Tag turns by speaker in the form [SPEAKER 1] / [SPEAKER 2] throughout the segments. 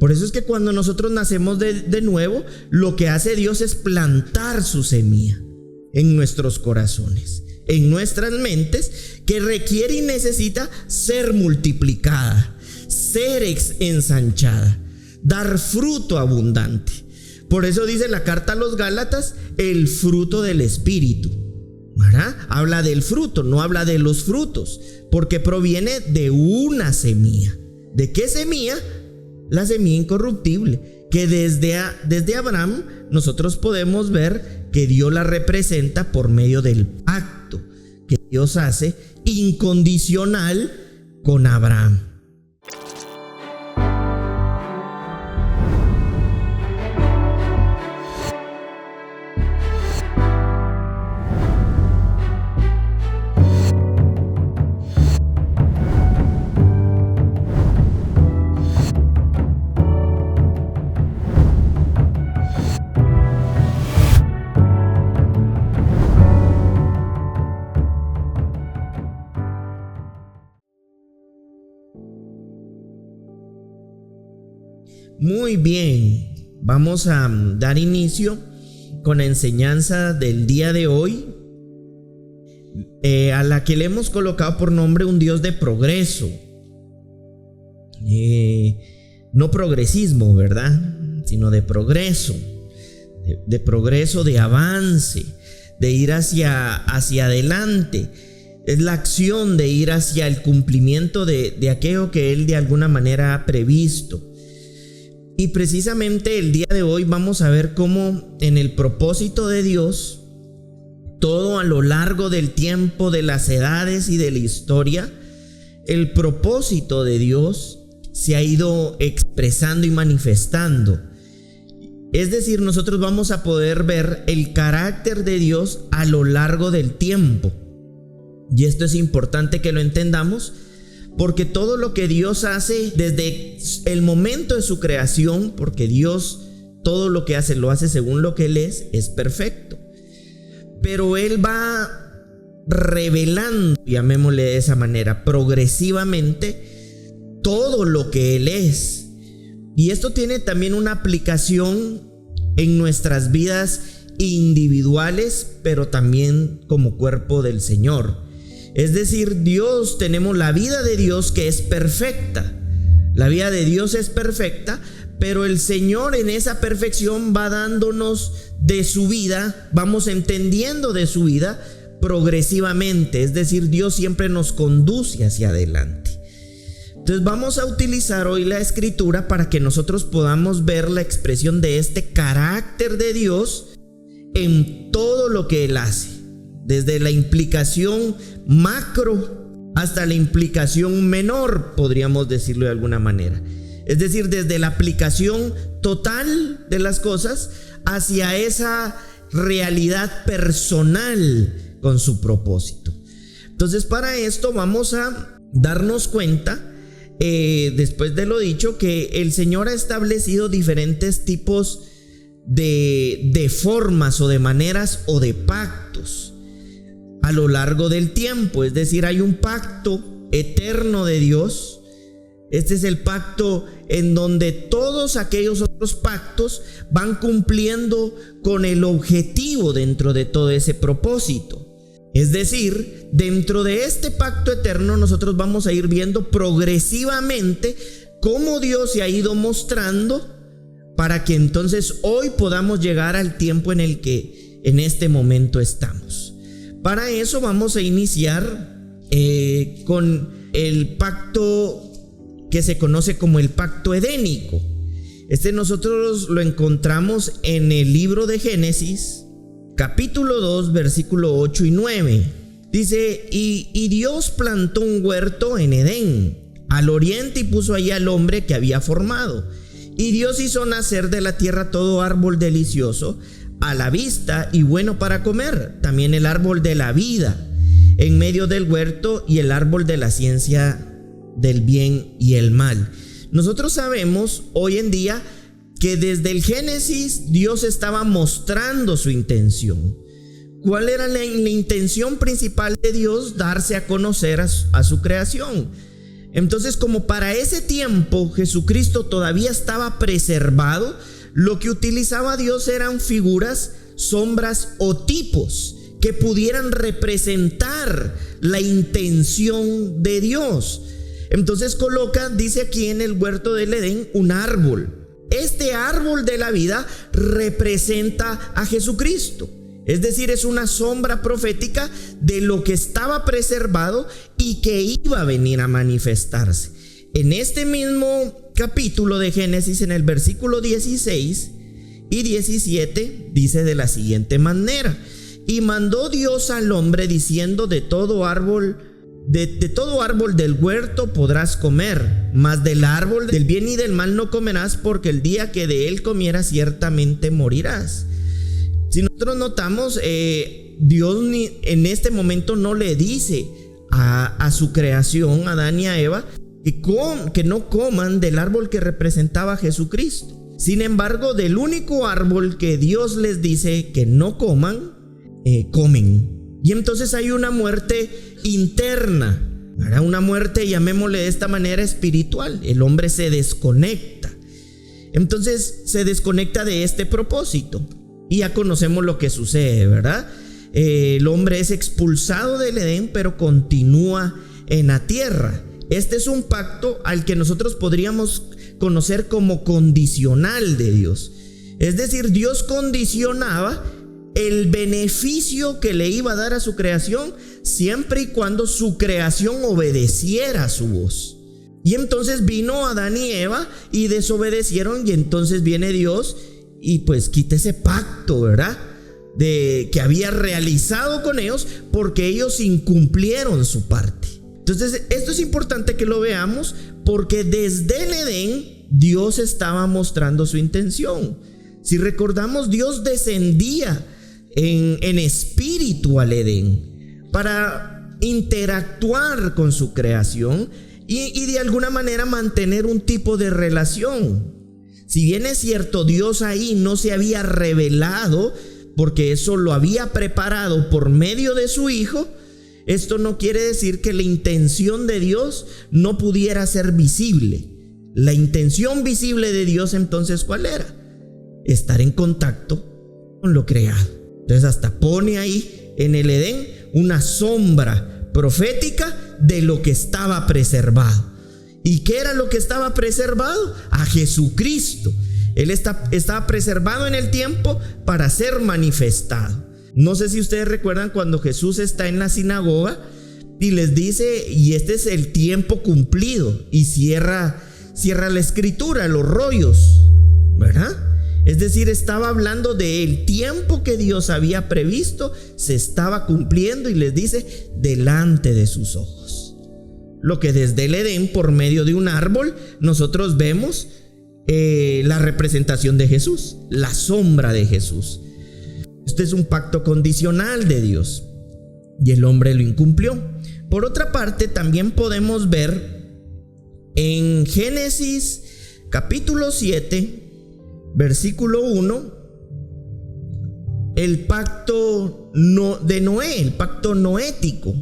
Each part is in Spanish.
[SPEAKER 1] Por eso es que cuando nosotros nacemos de nuevo, lo que hace Dios es plantar su semilla en nuestros corazones, en nuestras mentes, que requiere y necesita ser multiplicada, ser ensanchada, dar fruto abundante. Por eso dice la carta a los Gálatas, el fruto del Espíritu, ¿verdad? Habla del fruto, no habla de los frutos, porque proviene de una semilla. ¿De qué semilla? La semilla incorruptible, que desde Abraham nosotros podemos ver que Dios la representa por medio del pacto que Dios hace incondicional con Abraham. Muy bien, vamos a dar inicio con la enseñanza del día de hoy, a la que le hemos colocado por nombre un Dios de progreso. No progresismo, ¿verdad? Sino de progreso, de progreso, de avance, de ir hacia adelante. Es la acción de ir hacia el cumplimiento de aquello que Él de alguna manera ha previsto. Y precisamente el día de hoy vamos a ver cómo en el propósito de Dios, todo a lo largo del tiempo, de las edades y de la historia, el propósito de Dios se ha ido expresando y manifestando. Es decir, nosotros vamos a poder ver el carácter de Dios a lo largo del tiempo. Y esto es importante que lo entendamos, porque todo lo que Dios hace desde el momento de su creación, porque Dios todo lo que hace lo hace según lo que Él es perfecto. Pero Él va revelando, llamémosle de esa manera, progresivamente todo lo que Él es. Y esto tiene también una aplicación en nuestras vidas individuales, pero también como cuerpo del Señor. Es decir, Dios, tenemos la vida de Dios que es perfecta. La vida de Dios es perfecta, pero el Señor en esa perfección va dándonos de su vida, vamos entendiendo de su vida progresivamente. Es decir, Dios siempre nos conduce hacia adelante. Entonces vamos a utilizar hoy la escritura para que nosotros podamos ver la expresión de este carácter de Dios en todo lo que Él hace. Desde la implicación macro hasta la implicación menor, podríamos decirlo de alguna manera. Es decir, desde la aplicación total de las cosas hacia esa realidad personal con su propósito. Entonces, para esto vamos a darnos cuenta, después de lo dicho, que el Señor ha establecido diferentes tipos de formas o de maneras o de pactos a lo largo del tiempo. Es decir, hay un pacto eterno de Dios. Este es el pacto en donde todos aquellos otros pactos van cumpliendo con el objetivo dentro de todo ese propósito. Es decir, dentro de este pacto eterno nosotros vamos a ir viendo progresivamente cómo Dios se ha ido mostrando para que entonces hoy podamos llegar al tiempo en el que en este momento estamos. Para eso vamos a iniciar con el pacto que se conoce como el pacto edénico. Nosotros lo encontramos en el libro de Génesis, capítulo 2, versículo 8 y 9. Dice, y Dios plantó un huerto en Edén, al oriente, y puso allí al hombre que había formado. Y Dios hizo nacer de la tierra todo árbol delicioso a la vista y bueno para comer, también el árbol de la vida en medio del huerto y el árbol de la ciencia del bien y el mal. Nosotros sabemos hoy en día que desde el Génesis Dios estaba mostrando su intención. ¿Cuál era la intención principal de Dios? Darse a conocer a su creación. Entonces, como para ese tiempo Jesucristo todavía estaba preservado, lo que utilizaba Dios eran figuras, sombras o tipos que pudieran representar la intención de Dios. Entonces coloca, dice aquí en el huerto del Edén, un árbol. Este árbol de la vida representa a Jesucristo. Es decir, es una sombra profética de lo que estaba preservado y que iba a venir a manifestarse. En este mismo capítulo de Génesis, en el versículo 16 y 17, dice de la siguiente manera: y mandó Dios al hombre diciendo: de todo árbol del huerto podrás comer, mas del árbol del bien y del mal no comerás, porque el día que de él comieras ciertamente morirás. Si nosotros notamos, Dios en este momento no le dice a su creación, a Adán y a Eva, que no coman del árbol que representaba a Jesucristo. Sin embargo, del único árbol que Dios les dice que no coman, comen. Y entonces hay una muerte interna, ¿verdad? Una muerte, llamémosle de esta manera, espiritual. El hombre se desconecta. Entonces se desconecta de este propósito. Y ya conocemos lo que sucede, ¿verdad? El hombre es expulsado del Edén, pero continúa en la tierra. Este es un pacto al que nosotros podríamos conocer como condicional de Dios. Es decir, Dios condicionaba el beneficio que le iba a dar a su creación siempre y cuando su creación obedeciera su voz. Y entonces vino Adán y Eva y desobedecieron, y entonces viene Dios y pues quita ese pacto, ¿verdad? Que había realizado con ellos, porque ellos incumplieron su parte. Entonces esto es importante que lo veamos, porque desde el Edén Dios estaba mostrando su intención. Si recordamos, Dios descendía en espíritu al Edén para interactuar con su creación y de alguna manera mantener un tipo de relación. Si bien es cierto, Dios ahí no se había revelado, porque eso lo había preparado por medio de su Hijo, esto no quiere decir que la intención de Dios no pudiera ser visible. La intención visible de Dios, entonces, ¿cuál era? Estar en contacto con lo creado. Entonces hasta pone ahí en el Edén una sombra profética de lo que estaba preservado. ¿Y qué era lo que estaba preservado? A Jesucristo. Él estaba preservado en el tiempo para ser manifestado. No sé si ustedes recuerdan cuando Jesús está en la sinagoga y les dice: y este es el tiempo cumplido, y cierra la escritura, los rollos, ¿verdad? Es decir, estaba hablando del tiempo que Dios había previsto, se estaba cumpliendo, y les dice: delante de sus ojos. Lo que desde el Edén, por medio de un árbol, nosotros vemos la representación de Jesús, la sombra de Jesús. Este es un pacto condicional de Dios, y el hombre lo incumplió. Por otra parte, también podemos ver en Génesis capítulo 7, versículo 1, el pacto de Noé, el pacto noético.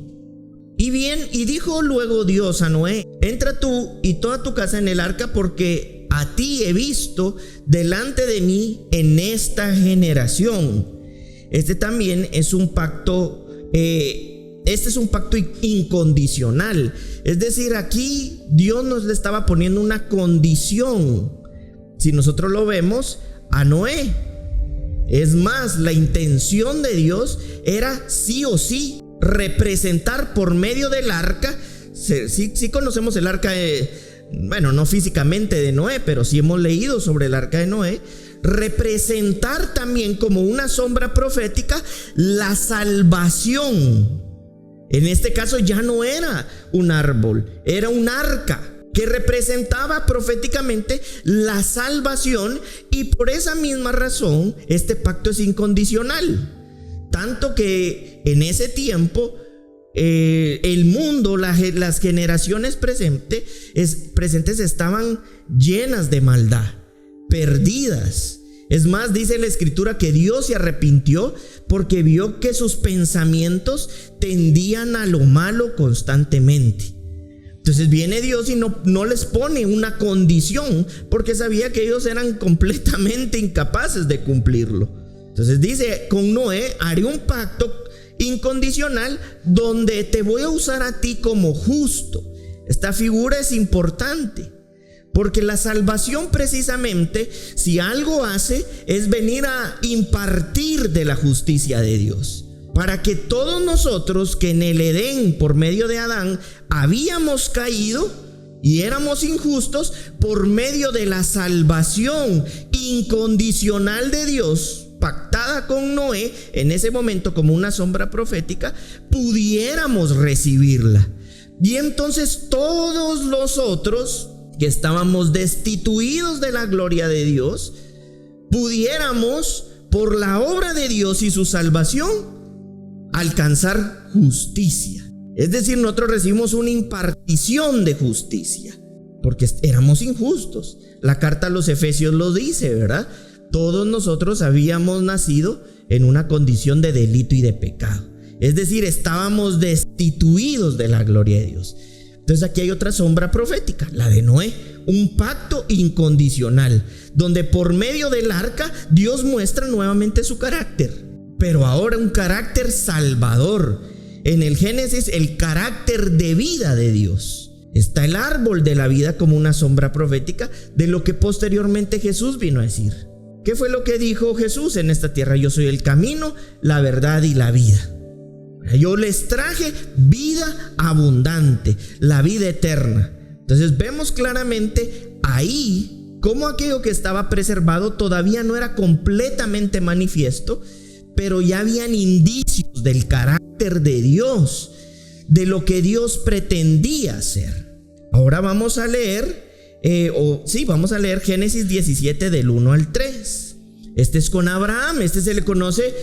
[SPEAKER 1] Y bien, y dijo luego Dios a Noé: entra tú y toda tu casa en el arca, porque a ti he visto delante de mí en esta generación. Este también es un pacto, este es un pacto incondicional. Es decir, aquí Dios nos le estaba poniendo una condición, si nosotros lo vemos, a Noé. Es más, la intención de Dios era sí o sí representar por medio del arca. Sí conocemos el arca bueno, no físicamente de Noé, pero sí hemos leído sobre el arca de Noé. Representar también como una sombra profética la salvación. En este caso ya no era un árbol, era un arca que representaba proféticamente la salvación, y por esa misma razón este pacto es incondicional. Tanto que en ese tiempo el mundo, las generaciones presentes estaban llenas de maldad, perdidas. Es más, dice la escritura que Dios se arrepintió porque vio que sus pensamientos tendían a lo malo constantemente. Entonces viene Dios y no les pone una condición, porque sabía que ellos eran completamente incapaces de cumplirlo. Entonces dice, con Noé haré un pacto incondicional donde te voy a usar a ti como justo. Esta figura es importante, porque la salvación precisamente, si algo hace, es venir a impartir de la justicia de Dios. Para que todos nosotros que en el Edén, por medio de Adán, habíamos caído y éramos injustos, por medio de la salvación incondicional de Dios, pactada con Noé, en ese momento como una sombra profética, pudiéramos recibirla. Y entonces todos los otros que estábamos destituidos de la gloria de Dios, pudiéramos, por la obra de Dios y su salvación, alcanzar justicia. Es decir, nosotros recibimos una impartición de justicia, porque éramos injustos. La carta a los Efesios lo dice, ¿verdad? Todos nosotros habíamos nacido en una condición de delito y de pecado. Es decir, estábamos destituidos de la gloria de Dios. Entonces aquí hay otra sombra profética, la de Noé, un pacto incondicional, donde por medio del arca Dios muestra nuevamente su carácter, pero ahora un carácter salvador. En el Génesis, el carácter de vida de Dios. Está el árbol de la vida como una sombra profética de lo que posteriormente Jesús vino a decir. ¿Qué fue lo que dijo Jesús en esta tierra? Yo soy el camino, la verdad y la vida. Yo les traje vida abundante, la vida eterna. Entonces vemos claramente ahí cómo aquello que estaba preservado todavía no era completamente manifiesto, pero ya habían indicios del carácter de Dios, de lo que Dios pretendía hacer. Ahora vamos a leer, vamos a leer Génesis 17 del 1 al 3. Este es con Abraham, este se le conoce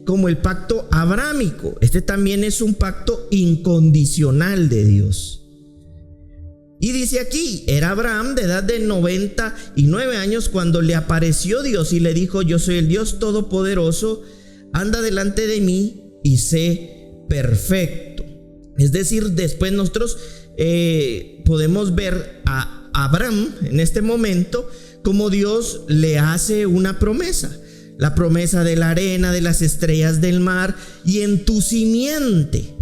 [SPEAKER 1] como el pacto abrámico. Este también es un pacto incondicional de Dios. Y dice aquí, era Abraham de edad de 99 años cuando le apareció Dios y le dijo: yo soy el Dios Todopoderoso, anda delante de mí y sé perfecto. Es decir, después nosotros podemos ver a Abraham en este momento como Dios le hace una promesa. La promesa de la arena, de las estrellas del mar, y en tu simiente,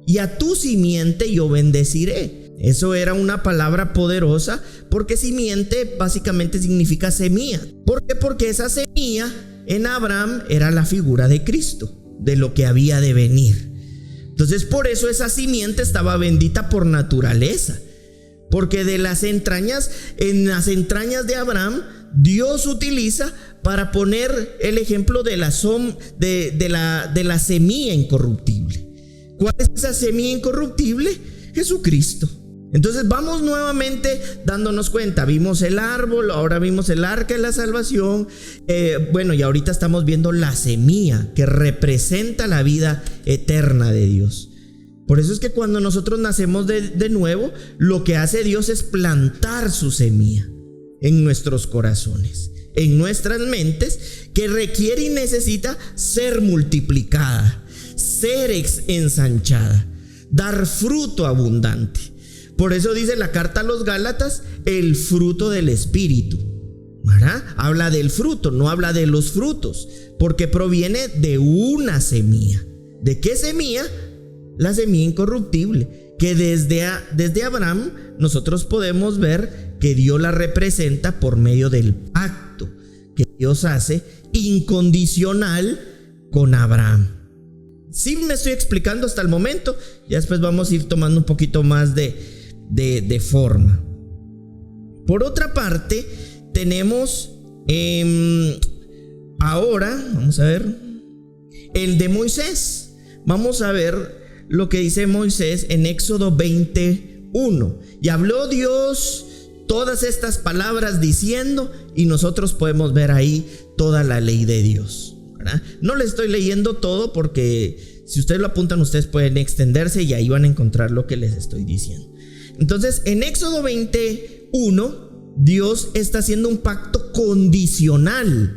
[SPEAKER 1] y a tu simiente yo bendeciré. Eso era una palabra poderosa, porque simiente básicamente significa semilla. ¿Por qué? Porque esa semilla en Abraham era la figura de Cristo, de lo que había de venir. Entonces por eso esa simiente estaba bendita por naturaleza, porque de las entrañas, en las entrañas de Abraham, Dios utiliza para poner el ejemplo de la semilla incorruptible. ¿Cuál es esa semilla incorruptible? Jesucristo. Entonces vamos nuevamente dándonos cuenta. Vimos el árbol, ahora vimos el arca de la salvación. Y ahorita estamos viendo la semilla que representa la vida eterna de Dios. Por eso es que cuando nosotros nacemos de nuevo, lo que hace Dios es plantar su semilla en nuestros corazones, en nuestras mentes, que requiere y necesita ser multiplicada, ser ensanchada, dar fruto abundante. Por eso dice la carta a los Gálatas, el fruto del Espíritu, ¿verdad? Habla del fruto, no habla de los frutos, porque proviene de una semilla. ¿De qué semilla? La semilla incorruptible, que desde Abraham nosotros podemos ver que Dios la representa por medio del pacto que Dios hace incondicional con Abraham. Sí me estoy explicando hasta el momento, ya después vamos a ir tomando un poquito más de forma. Por otra parte, tenemos ahora, vamos a ver, el de Moisés. Vamos a ver lo que dice Moisés en Éxodo 21. Y habló Dios todas estas palabras diciendo, y nosotros podemos ver ahí toda la ley de Dios, ¿verdad? No les estoy leyendo todo porque si ustedes lo apuntan, ustedes pueden extenderse y ahí van a encontrar lo que les estoy diciendo. Entonces, en Éxodo 21, Dios está haciendo un pacto condicional.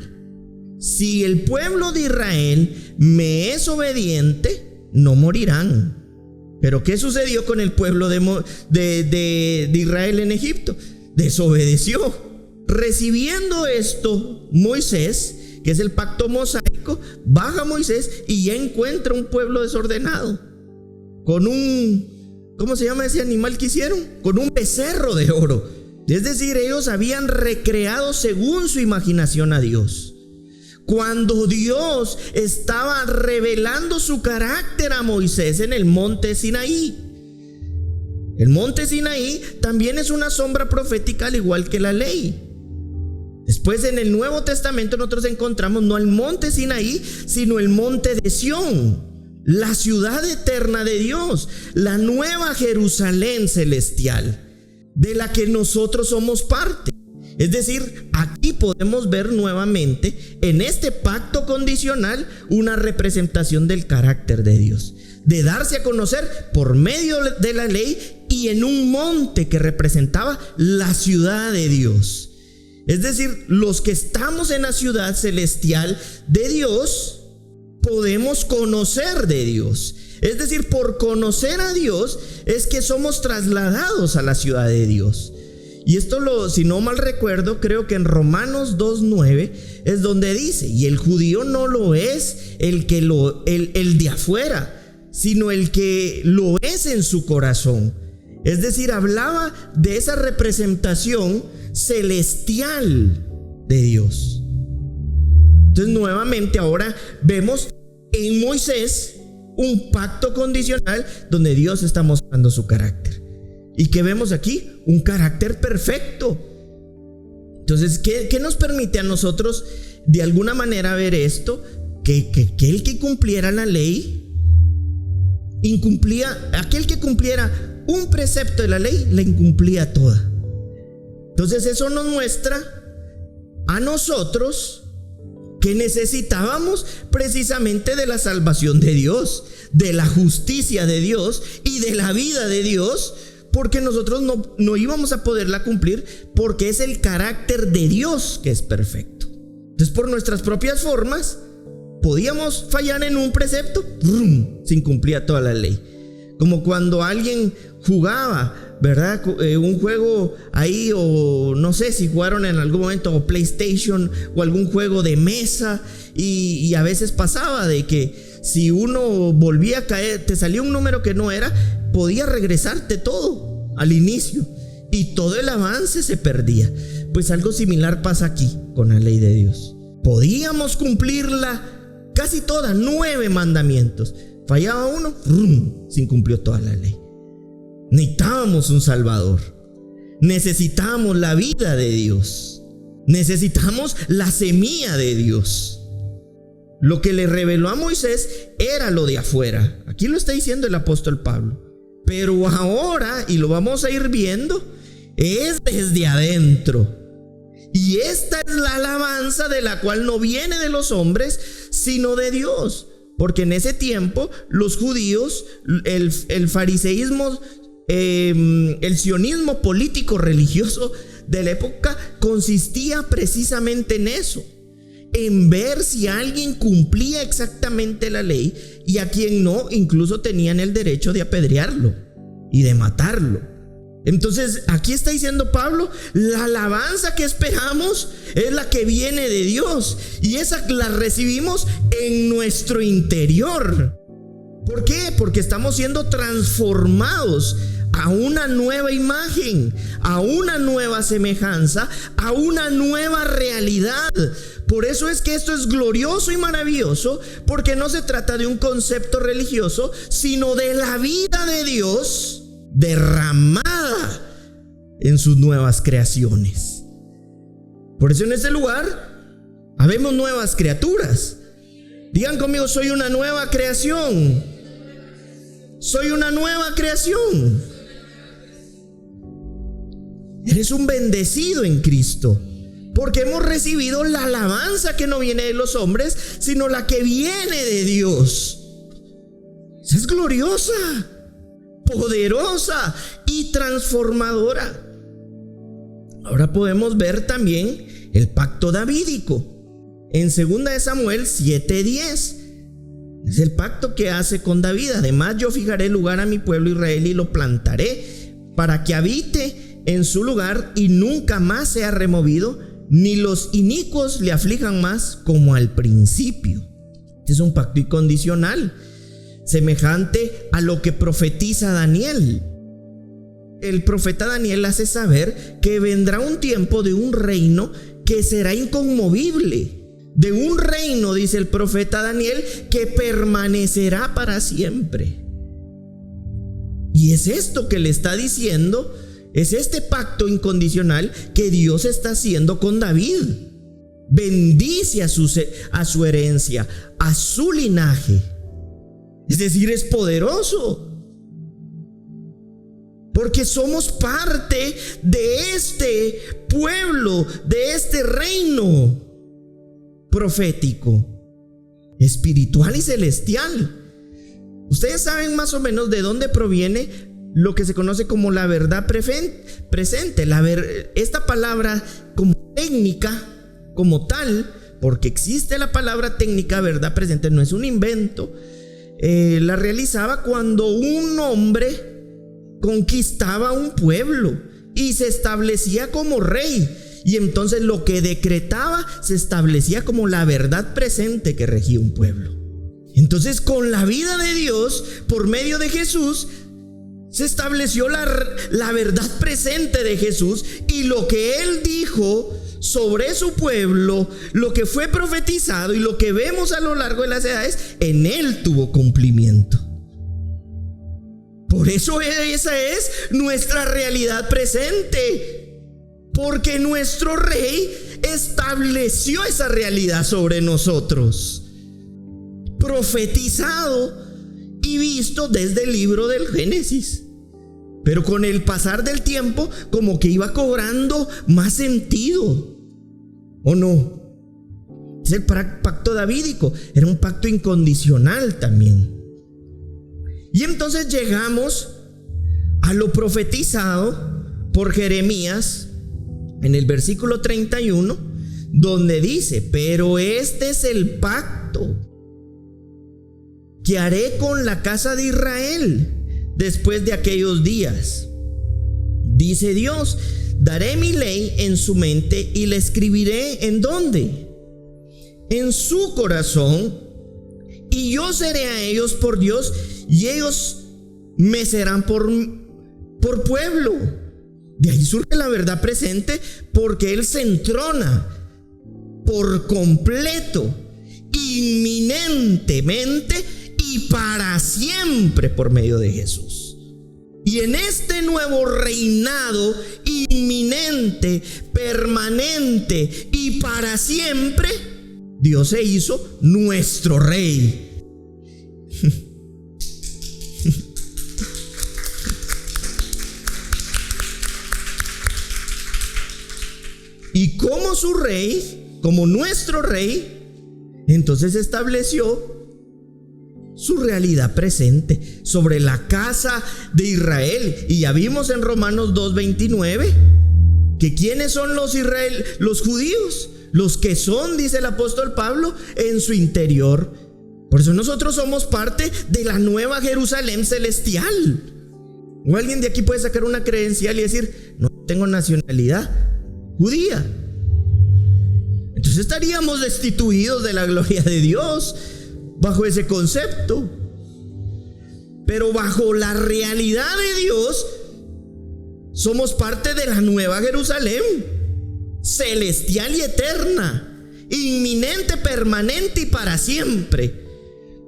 [SPEAKER 1] Si el pueblo de Israel me es obediente, no morirán. Pero ¿qué sucedió con el pueblo de Israel en Egipto? Desobedeció. Recibiendo esto, Moisés, que es el pacto mosaico, baja Moisés y ya encuentra un pueblo desordenado. Con ¿cómo se llama ese animal que hicieron? Con un becerro de oro. Es decir, ellos habían recreado según su imaginación a Dios. Cuando Dios estaba revelando su carácter a Moisés en el monte Sinaí. El monte Sinaí también es una sombra profética, al igual que la ley. Después, en el Nuevo Testamento, nosotros encontramos no el monte Sinaí, sino el monte de Sión, la ciudad eterna de Dios, la nueva Jerusalén celestial, de la que nosotros somos parte. Es decir, aquí podemos ver nuevamente en este pacto condicional una representación del carácter de Dios, de darse a conocer por medio de la ley y en un monte que representaba la ciudad de Dios. Es decir, los que estamos en la ciudad celestial de Dios podemos conocer de Dios. Es decir, por conocer a Dios es que somos trasladados a la ciudad de Dios. Y esto, si no mal recuerdo, creo que en Romanos 2:9 es donde dice: y el judío no lo es el de afuera, sino el que lo es en su corazón. Es decir, hablaba de esa representación celestial de Dios. Entonces, nuevamente ahora vemos en Moisés un pacto condicional donde Dios está mostrando su carácter. ¿Y qué vemos aquí? Un carácter perfecto. Entonces, ¿qué nos permite a nosotros de alguna manera ver esto? Que el que cumpliera la ley, aquel que cumpliera un precepto de la ley, la incumplía toda. Entonces eso nos muestra a nosotros que necesitábamos precisamente de la salvación de Dios, de la justicia de Dios y de la vida de Dios, porque nosotros no íbamos a poderla cumplir, porque es el carácter de Dios que es perfecto. Entonces, por nuestras propias formas podíamos fallar en un precepto, se incumplía toda la ley. Como cuando alguien jugaba, ¿verdad? Un juego ahí, o no sé si jugaron en algún momento o PlayStation o algún juego de mesa, y a veces pasaba de que si uno volvía a caer, te salía un número que no era, podía regresarte todo al inicio y todo el avance se perdía. Pues algo similar pasa aquí con la ley de Dios. Podíamos cumplirla casi toda, 9 mandamientos. Fallaba uno, se incumplió toda la ley. Necesitábamos un Salvador. Necesitamos la vida de Dios. Necesitamos la semilla de Dios. Lo que le reveló a Moisés era lo de afuera. Aquí lo está diciendo el apóstol Pablo. Pero ahora, y lo vamos a ir viendo, es desde adentro. Y esta es la alabanza de la cual no viene de los hombres, sino de Dios. Porque en ese tiempo los judíos, el fariseísmo, el sionismo político religioso de la época consistía precisamente en eso, en ver si alguien cumplía exactamente la ley, y a quien no, incluso tenían el derecho de apedrearlo y de matarlo. Entonces aquí está diciendo Pablo: la alabanza que esperamos es la que viene de Dios, y esa la recibimos en nuestro interior. ¿Por qué? Porque estamos siendo transformados a una nueva imagen, a una nueva semejanza, a una nueva realidad. Por eso es que esto es glorioso y maravilloso, porque no se trata de un concepto religioso, sino de la vida de Dios derramada en sus nuevas creaciones. Por eso en este lugar habemos nuevas criaturas. Digan conmigo: soy una nueva creación. Soy una nueva creación. Eres un bendecido en Cristo, porque hemos recibido la alabanza que no viene de los hombres, sino la que viene de Dios. Esa es gloriosa, poderosa y transformadora. Ahora podemos ver también el pacto davídico en 2 de Samuel 7:10. Es el pacto que hace con David. Además, yo fijaré lugar a mi pueblo Israel y lo plantaré para que habite en su lugar y nunca más sea removido, ni los inicuos le aflijan más como al principio. Este es un pacto incondicional, semejante a lo que profetiza Daniel. El profeta Daniel hace saber que vendrá un tiempo de un reino que será inconmovible. De un reino, dice el profeta Daniel, que permanecerá para siempre. Y es esto que le está diciendo, es este pacto incondicional que Dios está haciendo con David. Bendice a su herencia, a su linaje. Es decir, es poderoso. Porque somos parte de este pueblo, de este reino profético, espiritual y celestial. Ustedes saben más o menos de dónde proviene lo que se conoce como la verdad presente. Esta palabra como técnica, como tal, porque existe la palabra técnica verdad presente, no es un invento. La realizaba cuando un hombre conquistaba un pueblo y se establecía como rey, y entonces lo que decretaba se establecía como la verdad presente que regía un pueblo. Entonces, con la vida de Dios por medio de Jesús se estableció la verdad presente de Jesús, y lo que Él dijo sobre su pueblo, lo que fue profetizado y lo que vemos a lo largo de las edades, en Él tuvo cumplimiento. Por eso esa es nuestra realidad presente, porque nuestro Rey estableció esa realidad sobre nosotros, profetizado y visto desde el libro del Génesis. Pero con el pasar del tiempo, como que iba cobrando más sentido, ¿o no? Es el pacto davídico, era un pacto incondicional también. Y entonces llegamos a lo profetizado por Jeremías en el versículo 31, donde dice: pero este es el pacto que haré con la casa de Israel después de aquellos días, dice Dios. Daré mi ley en su mente y la escribiré ¿en dónde? En su corazón, y yo seré a ellos por Dios y ellos me serán por pueblo. De ahí surge la verdad presente, porque Él se entrona por completo, inminentemente y para siempre por medio de Jesús. Y en este nuevo reinado inminente, permanente y para siempre, Dios se hizo nuestro Rey. Y como su Rey, como nuestro Rey, entonces estableció su realidad presente sobre la casa de Israel. Y ya vimos en Romanos 2:29 que ¿quiénes son los judíos? Los que son, dice el apóstol Pablo, en su interior. Por eso nosotros somos parte de la nueva Jerusalén celestial. O alguien de aquí puede sacar una credencial y decir: no tengo nacionalidad judía. Entonces estaríamos destituidos de la gloria de Dios bajo ese concepto. Pero bajo la realidad de Dios somos parte de la nueva Jerusalén celestial y eterna, inminente, permanente y para siempre,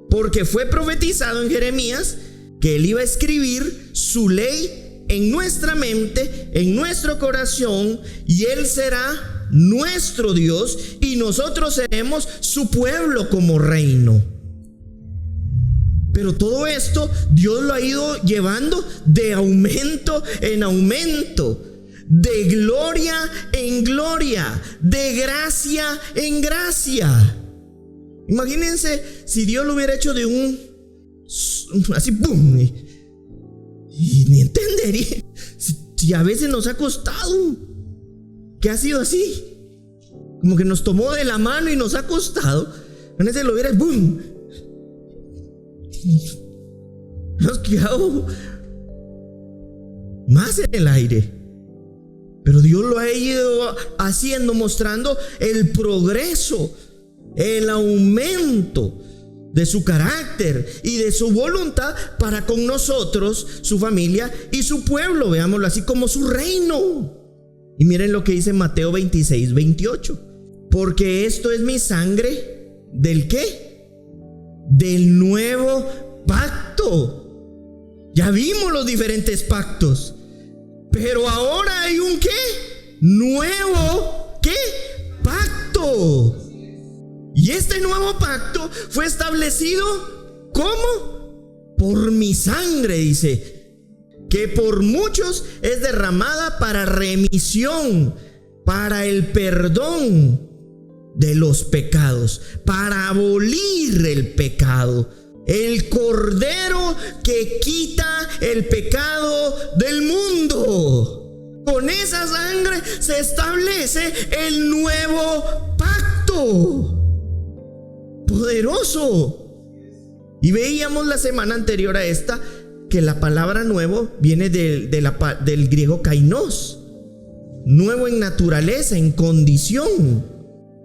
[SPEAKER 1] porque fue profetizado en Jeremías que Él iba a escribir su ley en nuestra mente, en nuestro corazón, y Él será nuestro Dios y nosotros seremos su pueblo como reino. Pero todo esto Dios lo ha ido llevando de aumento en aumento, de gloria en gloria, de gracia en gracia. Imagínense si Dios lo hubiera hecho de así, ¡pum! Y ni entendería. Si a veces nos ha costado, que ha sido así, como que nos tomó de la mano y nos ha costado. Imagínense lo hubiera, ¡boom! Nos quedado más en el aire. Pero Dios lo ha ido haciendo, mostrando el progreso, el aumento de su carácter y de su voluntad para con nosotros, su familia y su pueblo. Veámoslo así, como su reino. Y miren lo que dice Mateo 26:28. Porque esto es mi sangre, ¿del qué? Del nuevo pacto. Ya vimos los diferentes pactos, pero ahora hay un ¿qué? Nuevo ¿qué? Pacto. Y este nuevo pacto fue establecido ¿cómo? Por mi sangre, dice, que por muchos es derramada para remisión, para el perdón de los pecados, para abolir el pecado. El Cordero que quita el pecado del mundo. Con esa sangre se establece el nuevo pacto. Poderoso. Y veíamos la semana anterior a esta que la palabra nuevo viene del griego kainos, nuevo en naturaleza, en condición.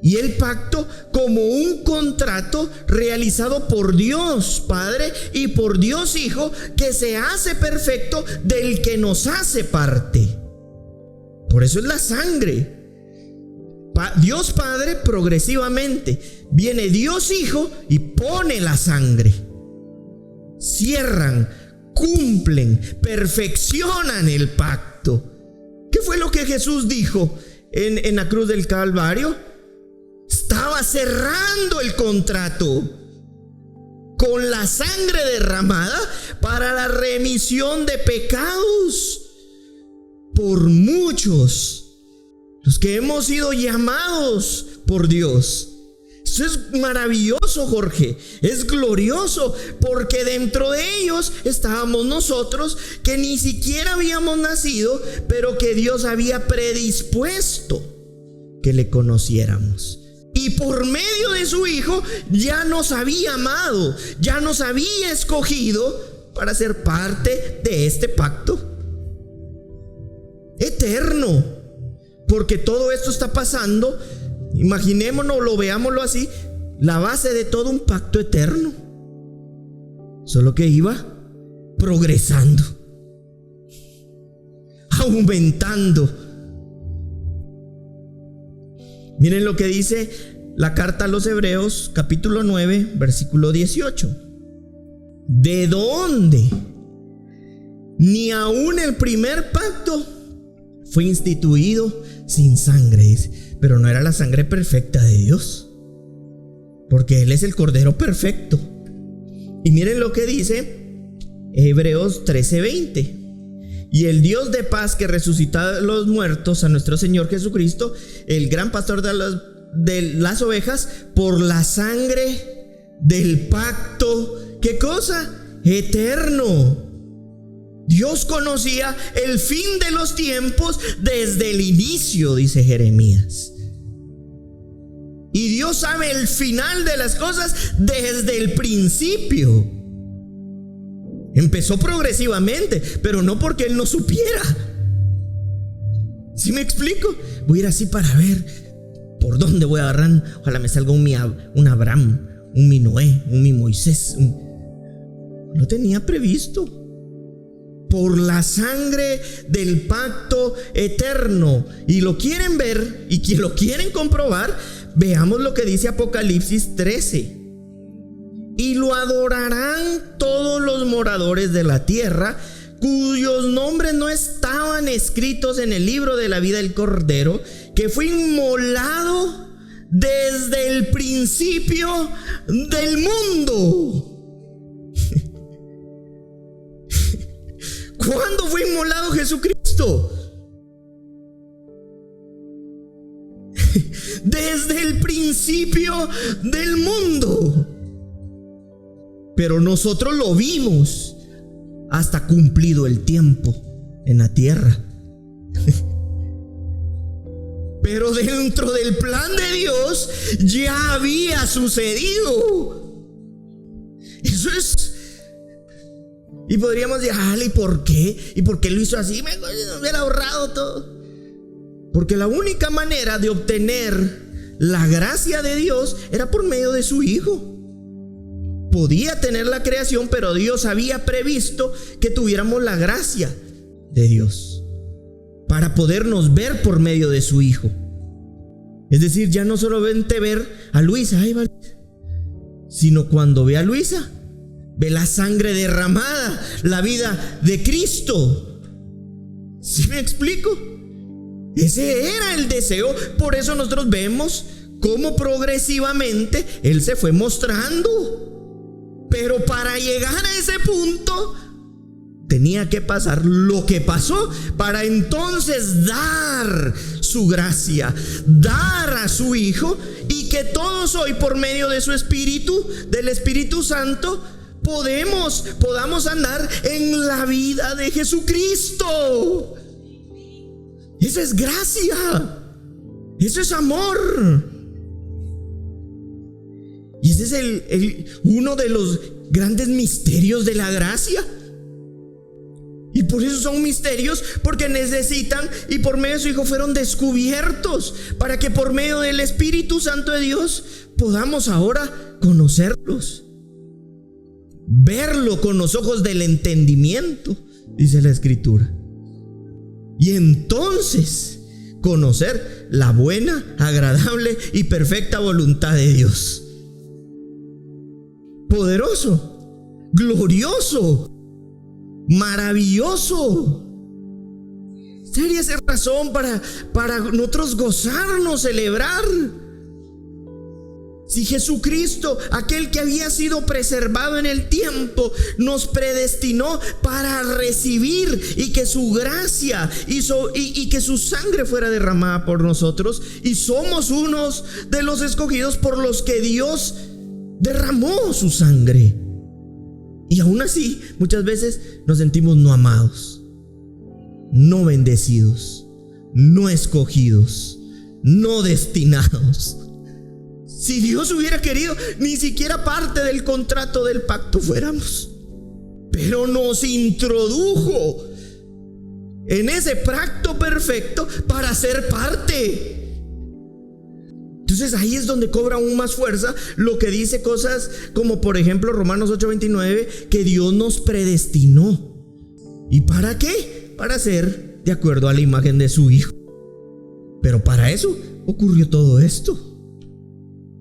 [SPEAKER 1] Y el pacto como un contrato realizado por Dios Padre y por Dios Hijo, que se hace perfecto del que nos hace parte. Por eso es la sangre. Dios Padre progresivamente, viene Dios Hijo y pone la sangre. Cierran, cumplen, perfeccionan el pacto. ¿Qué fue lo que Jesús dijo en la cruz del Calvario? Estaba cerrando el contrato con la sangre derramada para la remisión de pecados por muchos, los que hemos sido llamados por Dios. Eso es maravilloso, Jorge, es glorioso, porque dentro de ellos estábamos nosotros, que ni siquiera habíamos nacido, pero que Dios había predispuesto que le conociéramos. Y por medio de su Hijo ya nos había amado, ya nos había escogido para ser parte de este pacto eterno. Porque todo esto está pasando, imaginémonos, lo veámoslo así, la base de todo un pacto eterno. Solo que iba progresando, aumentando. Miren lo que dice la carta a los Hebreos, capítulo 9, versículo 18. ¿De dónde? Ni aún el primer pacto fue instituido sin sangre, dice. Pero no era la sangre perfecta de Dios, porque Él es el Cordero perfecto. Y miren lo que dice Hebreos 13:20. Y el Dios de paz, que resucitó a los muertos, a nuestro Señor Jesucristo, el gran pastor de las ovejas, por la sangre del pacto, ¿qué cosa? Eterno. Dios conocía el fin de los tiempos desde el inicio, dice Jeremías. Y Dios sabe el final de las cosas desde el principio. Empezó progresivamente, pero no porque Él no supiera. ¿Sí me explico? Voy a ir así para ver por dónde voy a agarrar. Ojalá me salga un Abraham, un mi Noé, un mi Moisés. No tenía previsto. Por la sangre del pacto eterno. Y lo quieren ver y que lo quieren comprobar. Veamos lo que dice Apocalipsis 13. Y lo adorarán todos los moradores de la tierra, cuyos nombres no estaban escritos en el libro de la vida del Cordero, que fue inmolado desde el principio del mundo. ¿Cuándo fue inmolado Jesucristo? Desde el principio del mundo. Pero nosotros lo vimos hasta cumplido el tiempo en la tierra. Pero dentro del plan de Dios ya había sucedido. Eso es Y podríamos decir, ¿y por qué? ¿Y por qué lo hizo así? Me hubiera ahorrado todo. Porque la única manera de obtener la gracia de Dios era por medio de su Hijo. Podía tener la creación, pero Dios había previsto que tuviéramos la gracia de Dios para podernos ver por medio de su Hijo. Es decir, ya no solamente ver a Luisa, sino cuando ve a Luisa, ve la sangre derramada, la vida de Cristo. ¿Sí me explico? Ese era el deseo. Por eso nosotros vemos cómo progresivamente Él se fue mostrando. Pero para llegar a ese punto tenía que pasar lo que pasó, para entonces dar su gracia, dar a su Hijo, y que todos hoy por medio de su Espíritu, del Espíritu Santo, podamos andar en la vida de Jesucristo. Eso es gracia, eso es amor. Y ese es uno de los grandes misterios de la gracia. Y por eso son misterios, porque necesitan, y por medio de su Hijo fueron descubiertos, para que por medio del Espíritu Santo de Dios podamos ahora conocerlos, verlo con los ojos del entendimiento, dice la Escritura. Y entonces conocer la buena, agradable y perfecta voluntad de Dios. Poderoso, glorioso, maravilloso. Sería esa razón para nosotros gozarnos, celebrar. Si Jesucristo, aquel que había sido preservado en el tiempo, nos predestinó para recibir y que su gracia y que su sangre fuera derramada por nosotros, y somos unos de los escogidos por los que Dios derramó su sangre. Y aún así, muchas veces nos sentimos no amados, no bendecidos, no escogidos, no destinados. Si Dios hubiera querido, ni siquiera parte del contrato del pacto fuéramos. Pero nos introdujo en ese pacto perfecto para ser parte. Entonces ahí es donde cobra aún más fuerza lo que dice cosas como, por ejemplo, Romanos 8:29, que Dios nos predestinó. ¿Y para qué? Para ser de acuerdo a la imagen de su Hijo. Pero para eso ocurrió todo esto.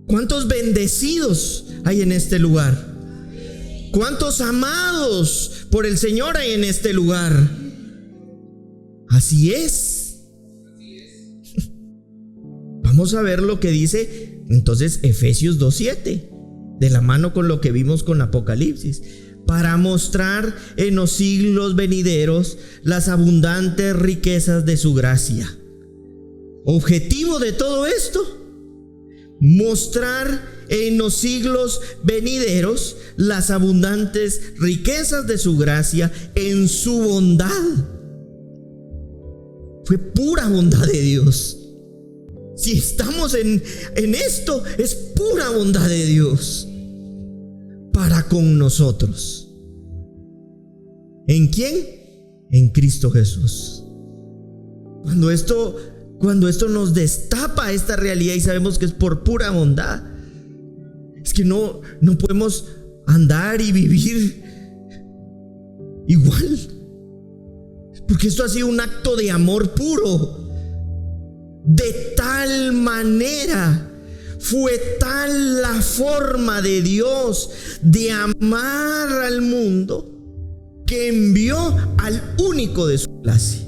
[SPEAKER 1] ¿Cuántos bendecidos hay en este lugar? ¿Cuántos amados por el Señor hay en este lugar? Así es. Vamos a ver lo que dice entonces Efesios 2:7, de la mano con lo que vimos con Apocalipsis. Para mostrar en los siglos venideros las abundantes riquezas de su gracia. Objetivo de todo esto: mostrar en los siglos venideros las abundantes riquezas de su gracia en su bondad. Fue pura bondad de Dios. Si estamos en esto, es pura bondad de Dios para con nosotros. ¿En quién? En Cristo Jesús. Cuando esto nos destapa esta realidad y sabemos que es por pura bondad, es que no podemos andar y vivir igual, porque esto ha sido un acto de amor puro. De tal manera, fue tal la forma de Dios de amar al mundo, que envió al único de su clase,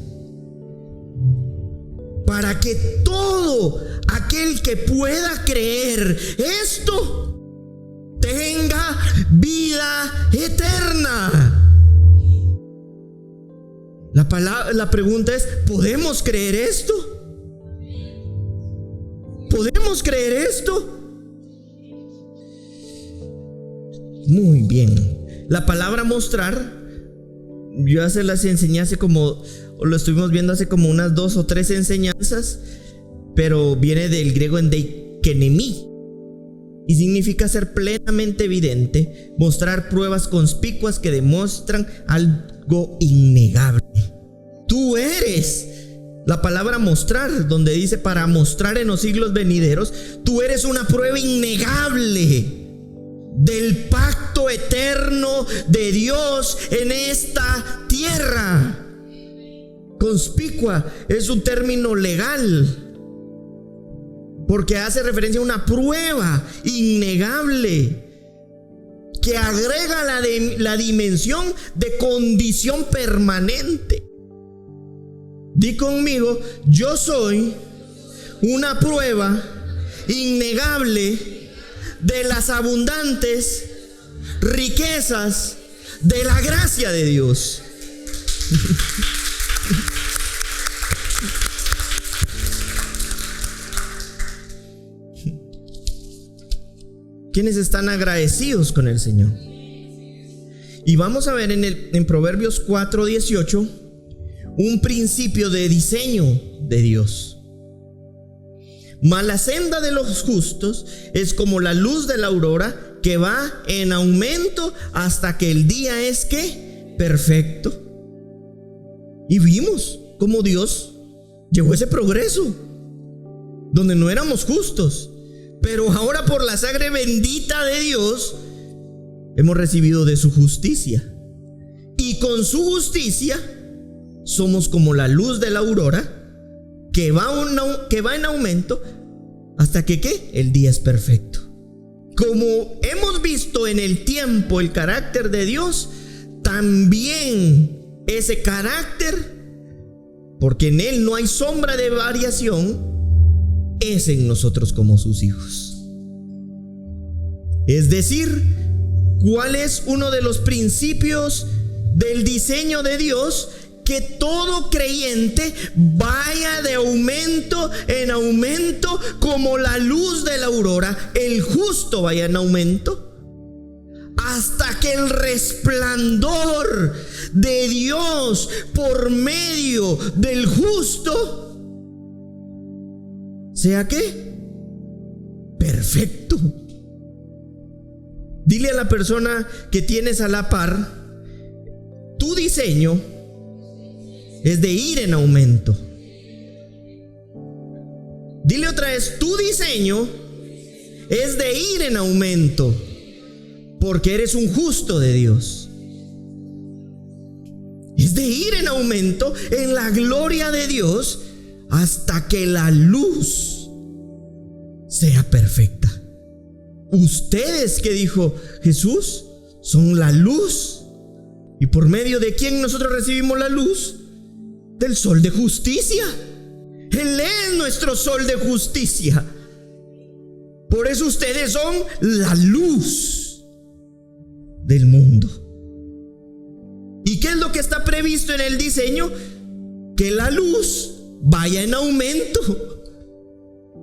[SPEAKER 1] para que todo aquel que pueda creer esto tenga vida eterna. La pregunta es: ¿podemos creer esto? ¿Podemos creer esto? Muy bien. La palabra mostrar, yo ya se las enseñé lo estuvimos viendo hace como unas 2 o 3 enseñanzas, pero viene del griego endeikenemi, Y significa ser plenamente evidente, mostrar pruebas conspicuas que demuestran algo innegable. Tú eres. La palabra mostrar, donde dice para mostrar en los siglos venideros, tú eres una prueba innegable del pacto eterno de Dios en esta tierra. Conspicua es un término legal, porque hace referencia a una prueba innegable que agrega la dimensión de condición permanente. Di conmigo: yo soy una prueba innegable de las abundantes riquezas de la gracia de Dios. ¿Quiénes están agradecidos con el Señor? Y vamos a ver en Proverbios 4:18 un principio de diseño de Dios. Mas la senda de los justos es como la luz de la aurora, que va en aumento hasta que el día es ¿qué? Perfecto. Y vimos cómo Dios llevó ese progreso donde no éramos justos, pero ahora por la sangre bendita de Dios hemos recibido de su justicia, y con su justicia somos como la luz de la aurora que va en aumento hasta que ¿qué? El día es perfecto. Como hemos visto en el tiempo el carácter de Dios, también ese carácter, porque en Él no hay sombra de variación, es en nosotros como sus hijos. Es decir, ¿cuál es uno de los principios del diseño de Dios? Que todo creyente vaya de aumento en aumento como la luz de la aurora. El justo vaya en aumento hasta que el resplandor de Dios por medio del justo sea ¿qué? Perfecto. Dile a la persona que tienes a la par: tu diseño es de ir en aumento. Dile otra vez: tu diseño es de ir en aumento, porque eres un justo de Dios. Es de ir en aumento en la gloria de Dios hasta que la luz sea perfecta. Ustedes, que dijo Jesús, son la luz. ¿Y por medio de quién nosotros recibimos la luz? Del sol de justicia. Él es nuestro sol de justicia. Por eso ustedes son la luz del mundo. ¿Y qué es lo que está previsto en el diseño? Que la luz vaya en aumento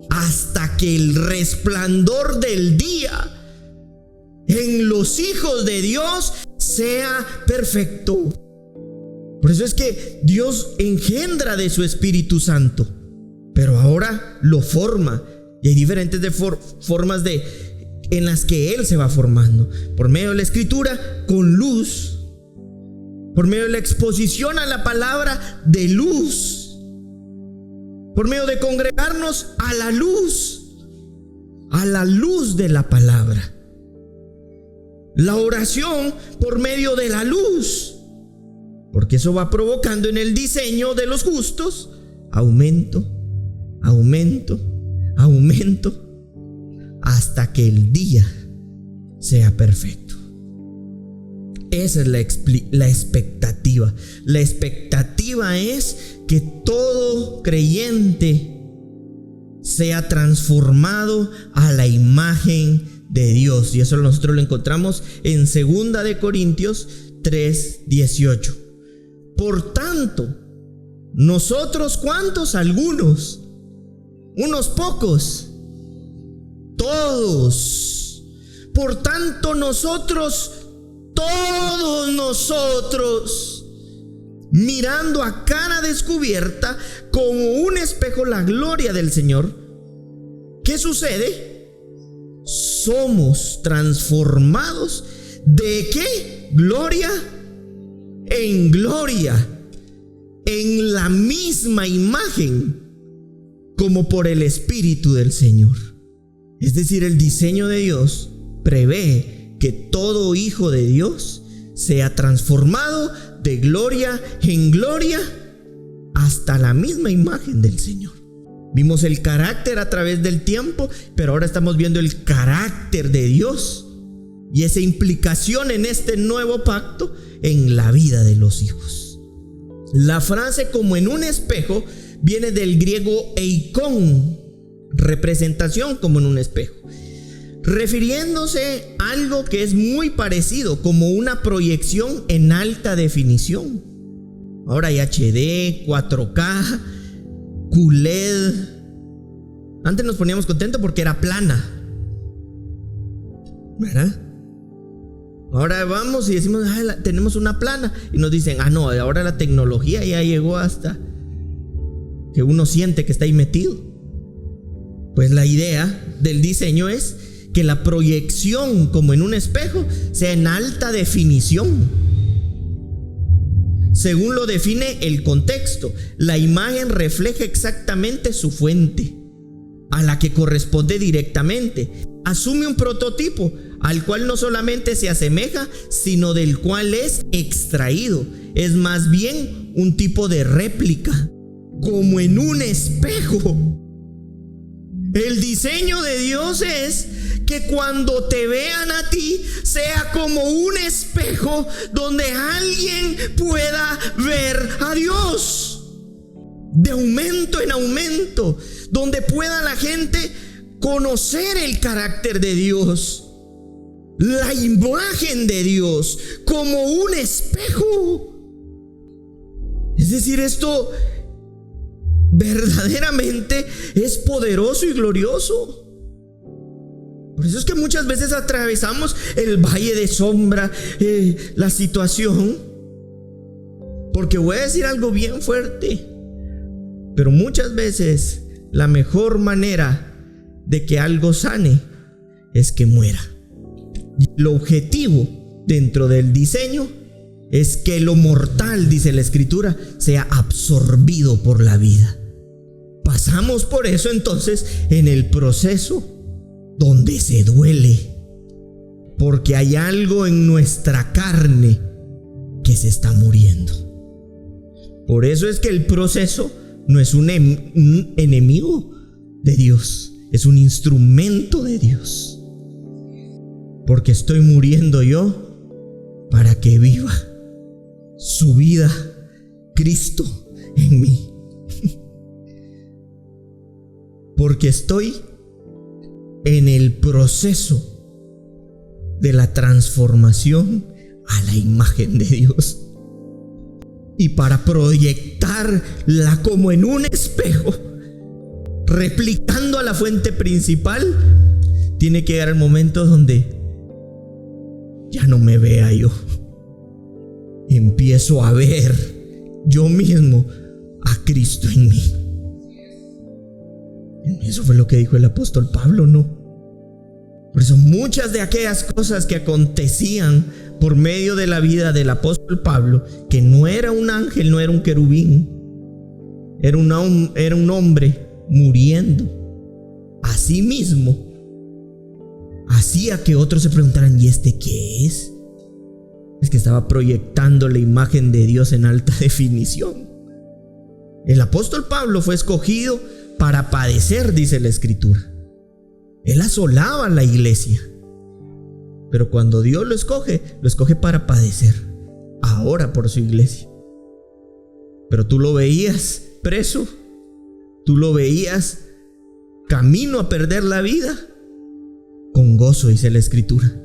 [SPEAKER 1] hasta que el resplandor del día en los hijos de Dios sea perfecto. Por eso es que Dios engendra de su Espíritu Santo, pero ahora lo forma, y hay diferentes formas en las que Él se va formando: por medio de la escritura, con luz; por medio de la exposición a la palabra, de luz; por medio de congregarnos a la luz de la palabra; la oración por medio de la luz, porque eso va provocando en el diseño de los justos aumento, aumento, aumento, hasta que el día sea perfecto. Esa es la expectativa. La expectativa es que todo creyente sea transformado a la imagen de Dios. Y eso nosotros lo encontramos en 2 de Corintios 3:18. Por tanto, nosotros, ¿cuántos? Algunos, unos pocos, todos. Por tanto, todos nosotros, mirando a cara descubierta como un espejo la gloria del Señor, ¿qué sucede? somos transformados ¿de qué? Gloria en gloria, en la misma imagen como por el Espíritu del Señor. Es decir, el diseño de Dios prevé que todo hijo de Dios sea transformado de gloria en gloria hasta la misma imagen del Señor. Vimos el carácter a través del tiempo, pero ahora estamos viendo el carácter de Dios y esa implicación en este nuevo pacto en la vida de los hijos. La frase como en un espejo viene del griego eikon, representación como en un espejo, refiriéndose a algo que es muy parecido, como una proyección en alta definición. Ahora hay HD, 4K, QLED. Antes nos poníamos contentos porque era plana, ¿verdad? Ahora vamos y decimos, tenemos una plana, y nos dicen, no, ahora la tecnología ya llegó hasta que uno siente que está ahí metido. Pues la idea del diseño es que la proyección como en un espejo sea en alta definición. Según lo define el contexto, la imagen refleja exactamente su fuente, a la que corresponde directamente. Asume un prototipo al cual no solamente se asemeja, sino del cual es extraído. Es más bien un tipo de réplica, como en un espejo. El diseño de Dios es que cuando te vean a ti sea como un espejo donde alguien pueda ver a Dios de aumento en aumento, donde pueda la gente conocer el carácter de Dios, la imagen de Dios como un espejo. Es decir, esto verdaderamente es poderoso y glorioso. Por eso es que muchas veces atravesamos el valle de sombra, la situación. Porque voy a decir algo bien fuerte, pero muchas veces la mejor manera de que algo sane es que muera. Y el objetivo dentro del diseño es que lo mortal, dice la Escritura, sea absorbido por la vida. Pasamos por eso entonces en el proceso donde se duele, porque hay algo en nuestra carne que se está muriendo. Por eso es que el proceso no es un enemigo de Dios, es un instrumento de Dios, porque estoy muriendo yo para que viva su vida Cristo en mí. Porque estoy en el proceso de la transformación a la imagen de Dios. Y para proyectarla como en un espejo, replicando a la fuente principal, tiene que llegar el momento donde ya no me vea yo. Empiezo a ver yo mismo a Cristo en mí. Eso fue lo que dijo el apóstol Pablo, ¿no? Por eso muchas de aquellas cosas que acontecían por medio de la vida del apóstol Pablo, que no era un ángel, no era un querubín, era un hombre muriendo a sí mismo, hacía que otros se preguntaran, ¿y este qué es? Es que estaba proyectando la imagen de Dios en alta definición. El apóstol Pablo fue escogido para padecer, dice la Escritura. Él asolaba a la iglesia, pero cuando Dios lo escoge para padecer, ahora por su iglesia. Pero tú lo veías preso, tú lo veías camino a perder la vida, con gozo, dice la Escritura,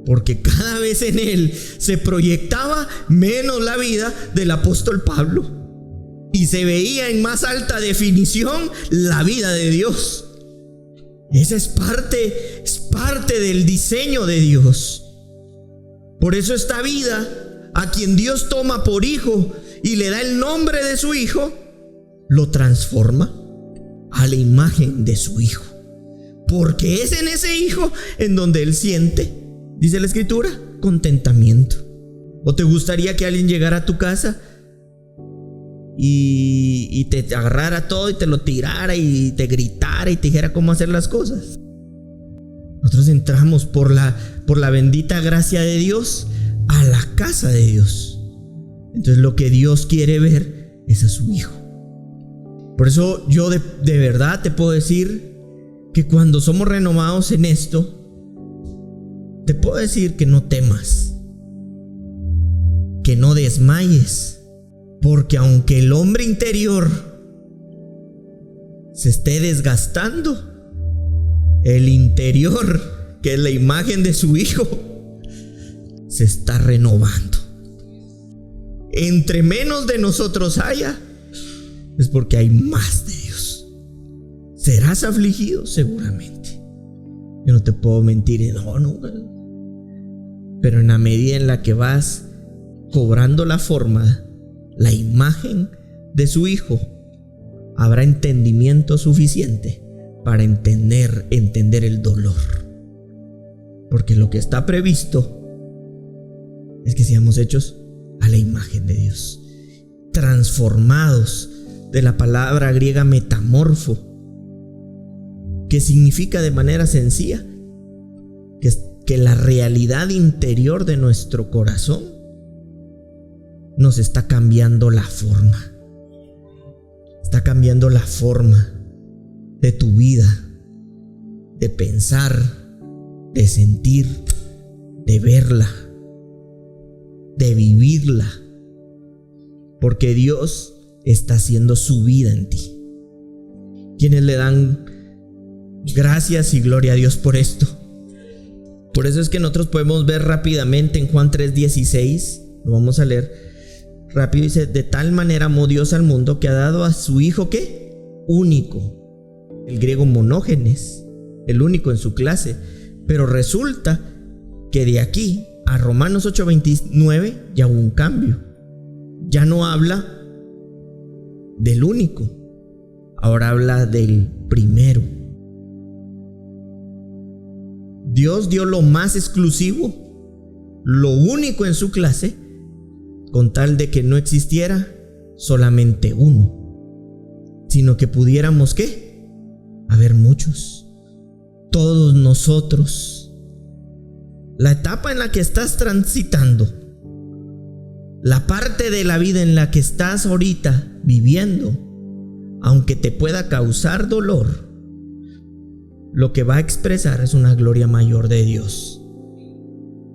[SPEAKER 1] porque cada vez en él se proyectaba menos la vida del apóstol Pablo y se veía en más alta definición la vida de Dios. Esa es parte del diseño de Dios. Por eso esta vida, a quien Dios toma por hijo y le da el nombre de su hijo, lo transforma a la imagen de su hijo. Porque es en ese hijo en donde él siente, dice la escritura, contentamiento. ¿O te gustaría que alguien llegara a tu casa y te agarrara todo y te lo tirara y te gritara y te dijera cómo hacer las cosas? Nosotros entramos por la bendita gracia de Dios a la casa de Dios. Entonces lo que Dios quiere ver es a su hijo. Por eso yo de verdad te puedo decir que cuando somos renovados en esto, te puedo decir que no temas, que no desmayes, porque aunque el hombre interior se esté desgastando, el interior, que es la imagen de su hijo, se está renovando. Entre menos de nosotros haya, es porque hay más de Dios. ¿Serás afligido? Seguramente. Yo no te puedo mentir, no. Pero en la medida en la que vas cobrando la forma, la imagen de su hijo, habrá entendimiento suficiente para entender el dolor. Porque lo que está previsto es que seamos hechos a la imagen de Dios, transformados, de la palabra griega metamorfo, que significa de manera sencilla que la realidad interior de nuestro corazón nos está cambiando la forma. Está cambiando la forma de tu vida, de pensar, de sentir, de verla, de vivirla, porque Dios está haciendo su vida en ti. Quienes le dan gracias y gloria a Dios por esto. Por eso es que nosotros podemos ver rápidamente en Juan 3:16, lo vamos a leer rápido, dice: de tal manera amó Dios al mundo que ha dado a su hijo, ¿qué? Único. El griego monógenes, el único en su clase. Pero resulta que de aquí a Romanos 8:29 ya hubo un cambio. Ya no habla del único, ahora habla del primero. Dios dio lo más exclusivo, lo único en su clase, con tal de que no existiera solamente uno, sino que pudiéramos, ¿qué? Haber muchos. Todos nosotros. La etapa en la que estás transitando, la parte de la vida en la que estás ahorita viviendo, aunque te pueda causar dolor, lo que va a expresar es una gloria mayor de Dios.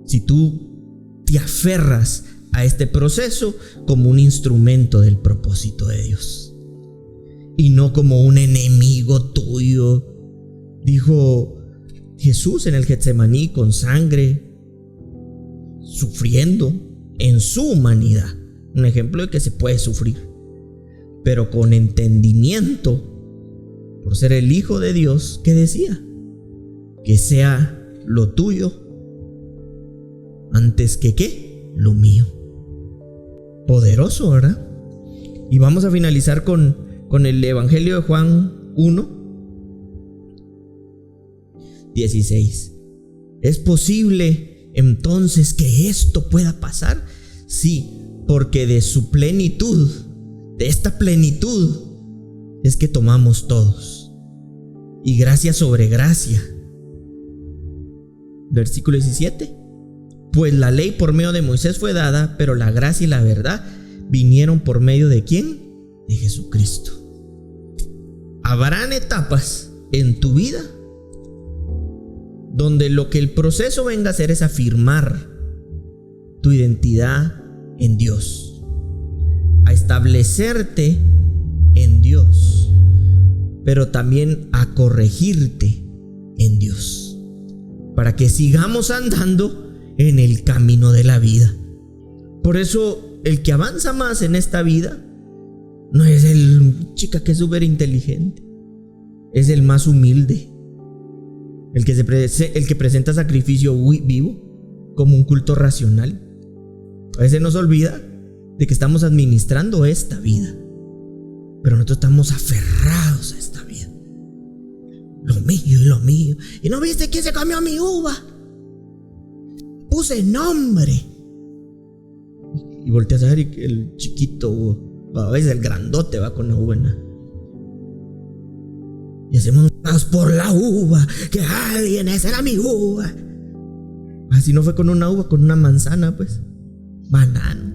[SPEAKER 1] Si tú te aferras a este proceso como un instrumento del propósito de Dios y no como un enemigo tuyo. Dijo Jesús en el Getsemaní, con sangre, sufriendo en su humanidad, un ejemplo de que se puede sufrir, pero con entendimiento, por ser el Hijo de Dios, que decía que sea lo tuyo antes que ¿qué? Lo mío. Poderoso, ¿verdad? Y vamos a finalizar con el Evangelio de Juan 1:16. ¿Es posible entonces que esto pueda pasar? Sí, porque de su plenitud, de esta plenitud, es que tomamos todos, y gracia sobre gracia. Versículo 17: pues la ley por medio de Moisés fue dada, pero la gracia y la verdad vinieron por medio de ¿quién? De Jesucristo. Habrán etapas en tu vida donde lo que el proceso venga a hacer es afirmar tu identidad en Dios, a establecerte en Dios, pero también a corregirte en Dios, para que sigamos andando en el camino de la vida. Por eso el que avanza más en esta vida no es el chica que es súper inteligente, es el más humilde, el que presenta sacrificio vivo como un culto racional. A veces nos olvida de que estamos administrando esta vida, pero nosotros estamos aferrados a esta vida. lo mío y lo mío. ¿Y no viste quién se comió mi uva? Puse nombre. Y volteas a ver y el chiquito, a veces el grandote va con la uva. Y hacemos por la uva, que alguien, esa era mi uva. Así no fue con una uva, con una manzana, pues. Banano.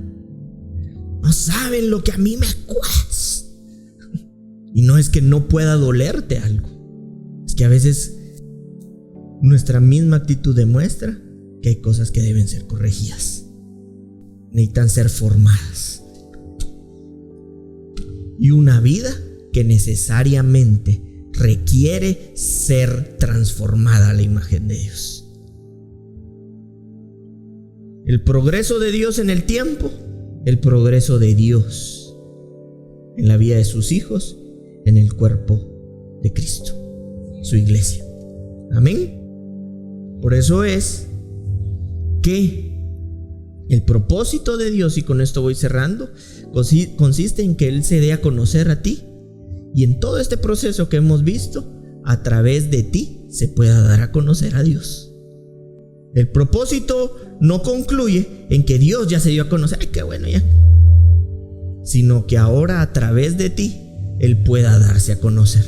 [SPEAKER 1] No saben lo que a mí me cuesta. Y no es que no pueda dolerte algo, es que a veces nuestra misma actitud demuestra que hay cosas que deben ser corregidas, necesitan ser formadas. Y una vida que necesariamente requiere ser transformada a la imagen de Dios. El progreso de Dios en el tiempo, el progreso de Dios en la vida de sus hijos, en el cuerpo de Cristo, su iglesia. Amén. Por eso es que el propósito de Dios, y con esto voy cerrando, consiste en que Él se dé a conocer a ti, y en todo este proceso que hemos visto, a través de ti se pueda dar a conocer a Dios. El propósito no concluye en que Dios ya se dio a conocer, ¡ay, qué bueno ya!, sino que ahora a través de ti Él pueda darse a conocer.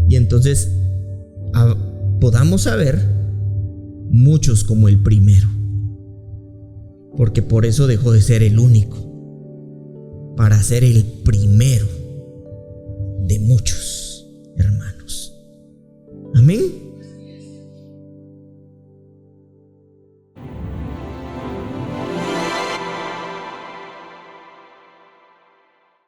[SPEAKER 1] Y entonces podamos saber muchos como el primero, porque por eso dejó de ser el único, para ser el primero de muchos hermanos. Amén.